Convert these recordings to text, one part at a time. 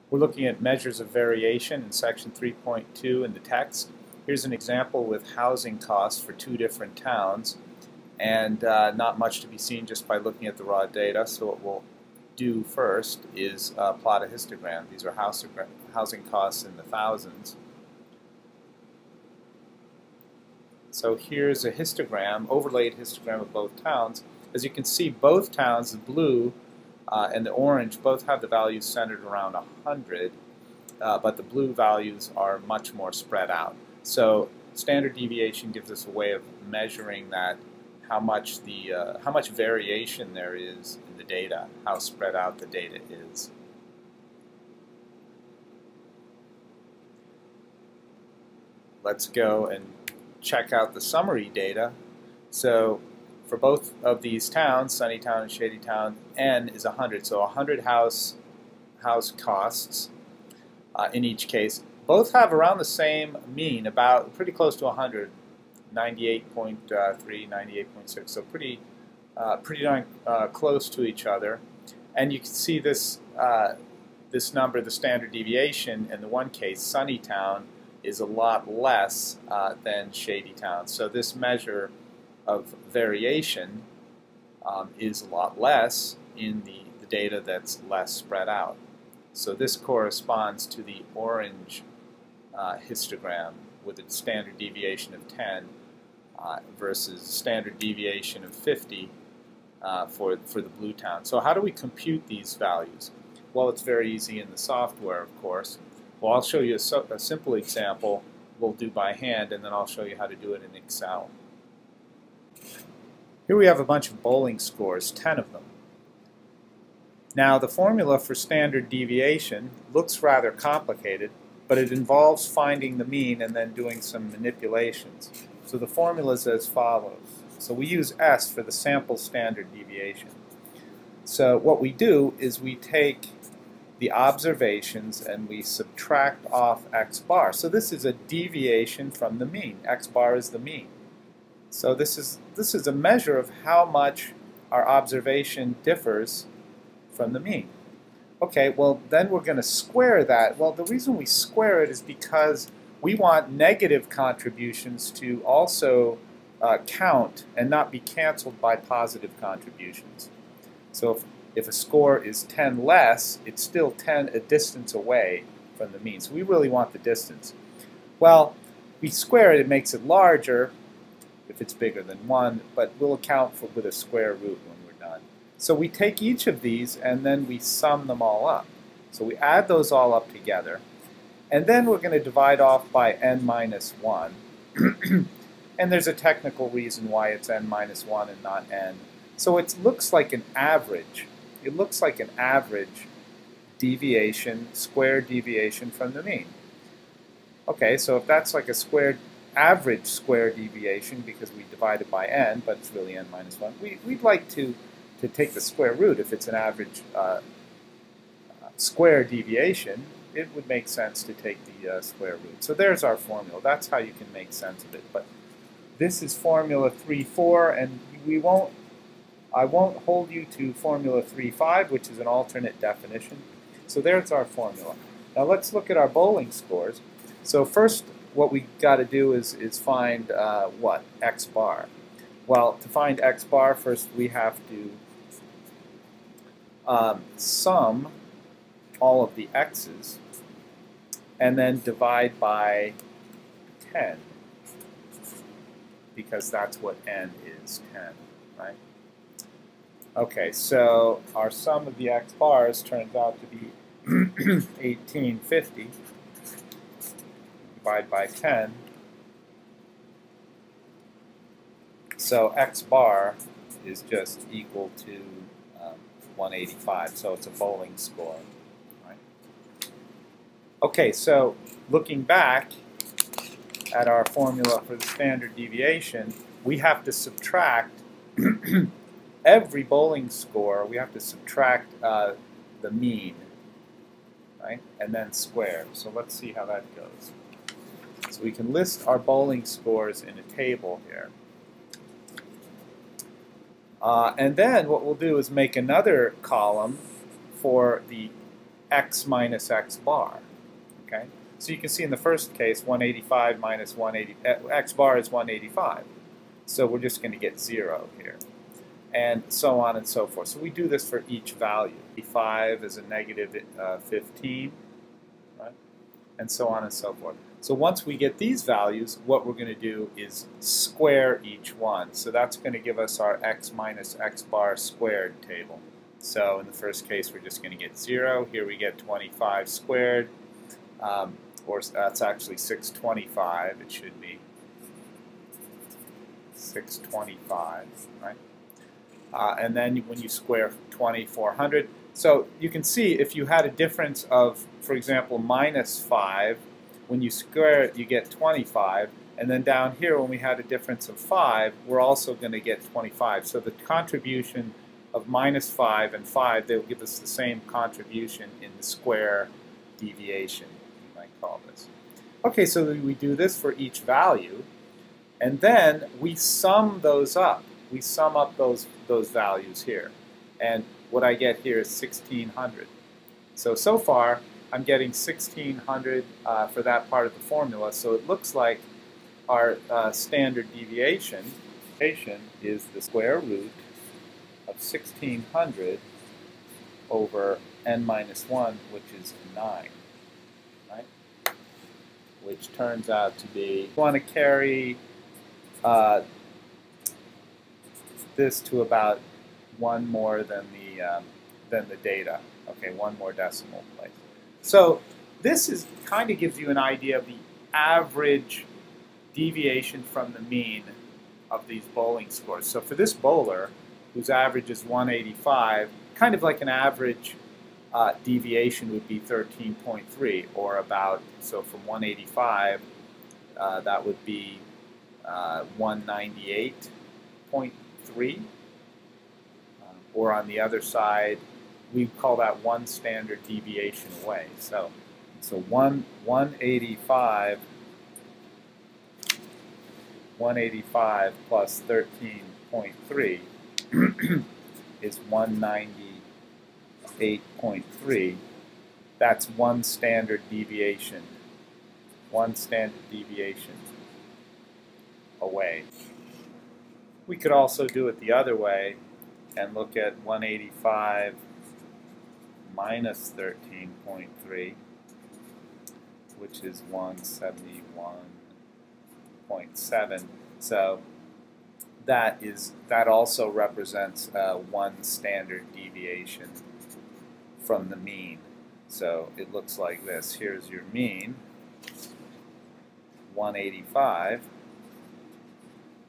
We're looking at measures of variation in section 3.2 in the text. Here's an example with housing costs for two different towns, and not much to be seen just by looking at the raw data. So what we'll do first is plot a histogram. These are housing costs in the thousands. So here's a histogram, overlaid histogram of both towns. As you can see, both towns, the blue and the orange, both have the values centered around 100, but the blue values are much more spread out. So standard deviation gives us a way of measuring that, how much variation there is in the data, how spread out the data is. Let's go and check out the summary data. So for both of these towns, Sunnytown and Shadytown, N is 100. So 100 house costs in each case. Both have around the same mean, about pretty close to 100, 98.3, 98.6. So pretty darn close to each other. And you can see this this number, the standard deviation, in the one case, Sunnytown, is a lot less than Shadytown. So this measure of variation is a lot less in the data that's less spread out. So this corresponds to the orange histogram with a standard deviation of 10 versus standard deviation of 50 for the blue town. So how do we compute these values? Well, it's very easy in the software, of course. Well, I'll show you a simple example we'll do by hand, and then I'll show you how to do it in Excel. Here we have a bunch of bowling scores, 10 of them. Now, the formula for standard deviation looks rather complicated, but it involves finding the mean and then doing some manipulations. So the formula is as follows. So we use S for the sample standard deviation. So what we do is we take the observations and we subtract off x bar. So this is a deviation from the mean. X bar is the mean. So this is a measure of how much our observation differs from the mean. Okay, well then we're going to square that. Well, the reason we square it is because we want negative contributions to also count and not be canceled by positive contributions. So if a score is 10 less, it's still 10 a distance away from the mean. So we really want the distance. Well, we square it, it makes it larger if it's bigger than 1, but we'll account for with a square root when we're done. So we take each of these and then we sum them all up. So we add those all up together, and then we're going to divide off by n minus 1. And there's a technical reason why it's n minus 1 and not n. So it looks like an average. It looks like an average deviation, square deviation from the mean. Okay, so if that's like a average square deviation because we divide it by n, but it's really n minus 1, we'd like to take the square root. If it's an average square deviation, it would make sense to take the square root. So there's our formula. That's how you can make sense of it. But this is formula 3.4, and I won't hold you to formula 3.5, which is an alternate definition. So there's our formula. Now let's look at our bowling scores. So first, what we got to do is find what? X bar. Well, to find X bar, first we have to sum all of the x's and then divide by 10, because that's what n is, 10, right? Okay, so our sum of the x bars turns out to be 1850. Divide by 10. So x bar is just equal to 185. So it's a bowling score. Right? Okay, so looking back at our formula for the standard deviation, we have to subtract every bowling score. We have to subtract the mean, right, and then square. So let's see how that goes. So we can list our bowling scores in a table here. And then what we'll do is make another column for the x minus x bar. Okay? So you can see in the first case, 185 minus 180, x bar is 185. So we're just going to get 0 here. And so on and so forth. So we do this for each value. 5 is a negative 15, right? And so on and so forth. So once we get these values, what we're going to do is square each one. So that's going to give us our x minus x bar squared table. So in the first case, we're just going to get 0. Here we get 25 squared, or that's actually 625. It should be 625, right? And then when you square 2400, so you can see if you had a difference of, for example, minus 5, when you square it, you get 25. And then down here, when we had a difference of 5, we're also going to get 25. So the contribution of minus 5 and 5, they'll give us the same contribution in the square deviation, you might call this. Okay, so we do this for each value, and then we sum those up. We sum up those values here. And what I get here is 1600. So far, I'm getting 1600 for that part of the formula. So it looks like our standard deviation is the square root of 1600 over n minus 1, which is 9, right? Which turns out to be, we want to carry this to about 1 more than the data. Okay, 1 more decimal place. So this is kind of gives you an idea of the average deviation from the mean of these bowling scores. So for this bowler, whose average is 185, kind of like an average deviation would be 13.3, or about, so from 185, that would be 198.3. Or on the other side, we call that 1 standard deviation away. So 185 plus 13.3 is 198.3. That's 1 standard deviation. 1 standard deviation away. We could also do it the other way and look at 185 minus 13.3, which is 171.7. So that also represents 1 standard deviation from the mean. So it looks like this. Here's your mean, 185.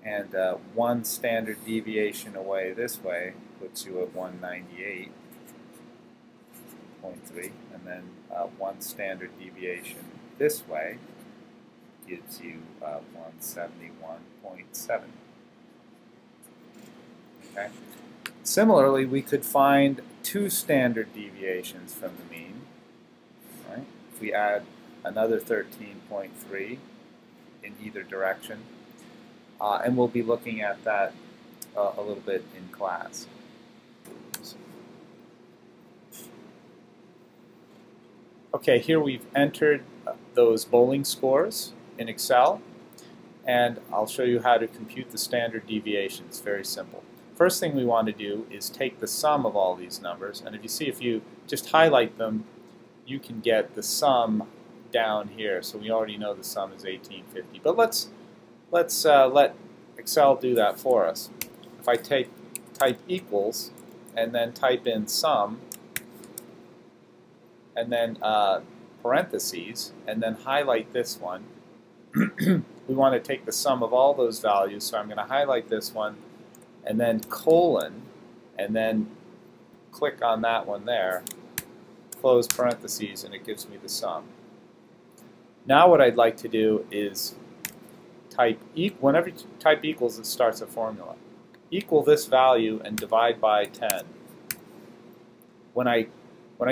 And 1 standard deviation away this way puts you at 198.3, and then 1 standard deviation this way gives you 171.7. Okay. Similarly, we could find 2 standard deviations from the mean. Right? If we add another 13.3 in either direction. And we'll be looking at that a little bit in class. Okay, here we've entered those bowling scores in Excel, and I'll show you how to compute the standard deviations. Very simple. First thing we want to do is take the sum of all these numbers, and if you just highlight them, you can get the sum down here. So we already know the sum is 1850, but let's let Excel do that for us. If I type equals and then type in sum and then parentheses and then highlight this one, we want to take the sum of all those values, so I'm going to highlight this one and then colon and then click on that one there, close parentheses, and it gives me the sum. Now what I'd like to do is whenever you type equals, it starts a formula. Equal this value and divide by 10. When I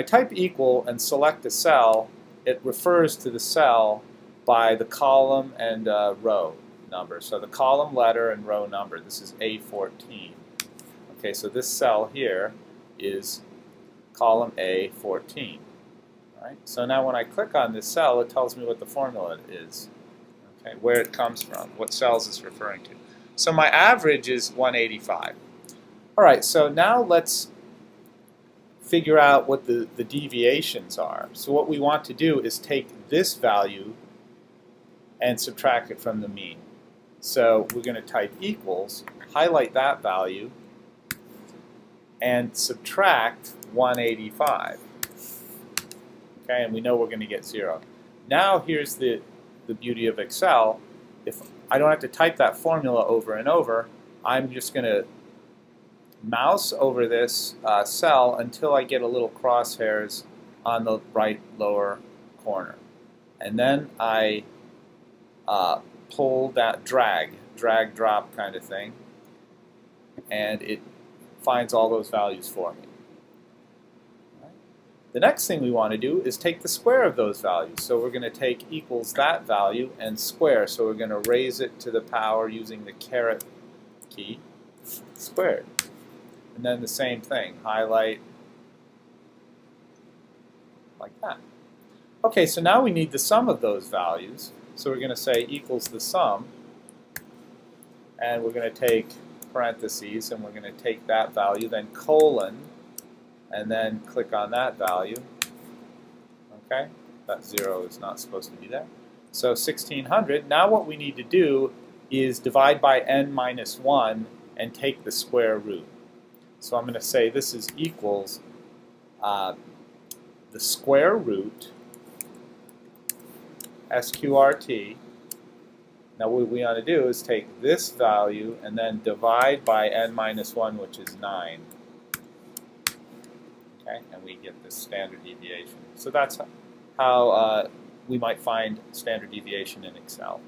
type equal and select a cell, it refers to the cell by the column and row number. So the column letter and row number. This is A14. Okay, so this cell here is column A14. Right? So now when I click on this cell, it tells me what the formula is, okay, where it comes from, what cells it's referring to. So my average is 185. All right, so now let's figure out what the deviations are. So what we want to do is take this value and subtract it from the mean. So we're going to type equals, highlight that value, and subtract 185. Okay, and we know we're going to get 0. Now here's the beauty of Excel. If I don't have to type that formula over and over, I'm just going to mouse over this cell until I get a little crosshairs on the right lower corner. And then I pull that drag, drop kind of thing, and it finds all those values for me. The next thing we want to do is take the square of those values. So we're going to take equals that value and square. So we're going to raise it to the power using the caret key, squared. And then the same thing, highlight like that. Okay, so now we need the sum of those values. So we're going to say equals the sum, and we're going to take parentheses, and we're going to take that value, then colon, and then click on that value. Okay, that 0 is not supposed to be there. So 1600. Now what we need to do is divide by n minus 1 and take the square root. So I'm going to say this is equals the square root, SQRT. Now what we want to do is take this value and then divide by n minus 1, which is 9. Okay, and we get this standard deviation. So that's how we might find standard deviation in Excel.